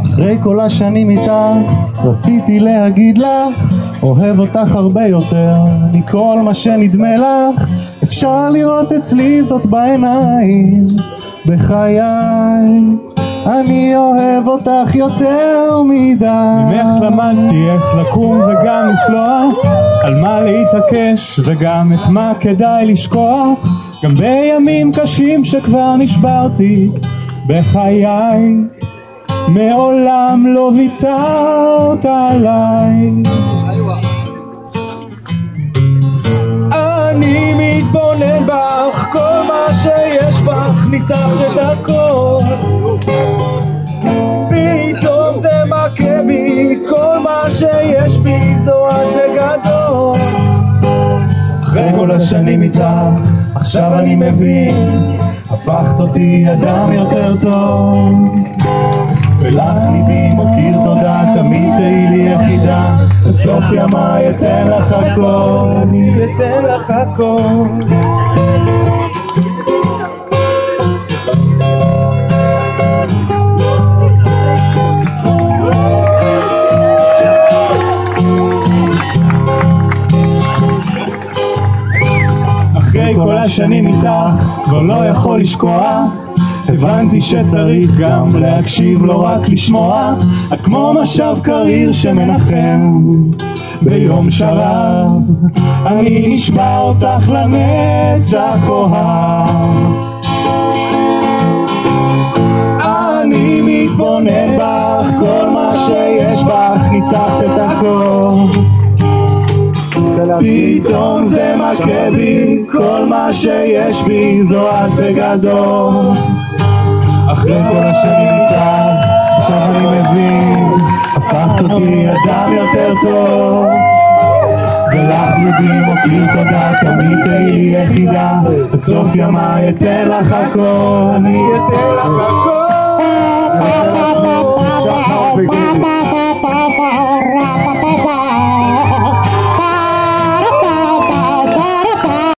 אחרי כל השנים איתך רציתי להגיד לך אוהב אותך הרבה יותר מכל מה שנדמה לך, אפשר לראות אצלי זאת בעיניים. בחיי אני אוהב אותך יותר מדי. ממך למדתי איך לקום וגם לסלוח, על מה להתעקש וגם את מה כדאי לשכוח, גם בימים קשים שכבר נשברתי. בחיי מעולם לא ויתרת עליי. אני מתבונן בך, כל מה שיש בך ניצחת את הכל. פתאום זה מכה בי, כל מה שיש בי זו את בגדול. אחרי כל השנים איתך עכשיו אני מבין, הפכת אותי אדם יותר טוב, ולך ליבי מוקיר תודה, תמיד תהי לי יחידה, עד סוף ימיי אתן לך הכל, אני אתן לך הכל. אחרי כל השנים איתך כבר לא יכול לשקוע, הבנתי שצריך גם להקשיב, לא רק לשמוע. את כמו משב קריר שמנחם ביום שרב, אני נשבע אותך לנצח אוהב. אני מתבונן בך, כל מה שיש בך ניצחת את הכל. פתאום זה מכה בי, כל מה שיש בי זו את בגדול. אחרי כל השנים איתך עכשיו אני מבין, הפכת אותי אדם יותר טוב, ולך ליבי מוקיר תודה, תמיד תהי לי יחידה, עד סוף ימיי אתן לך הכל, אני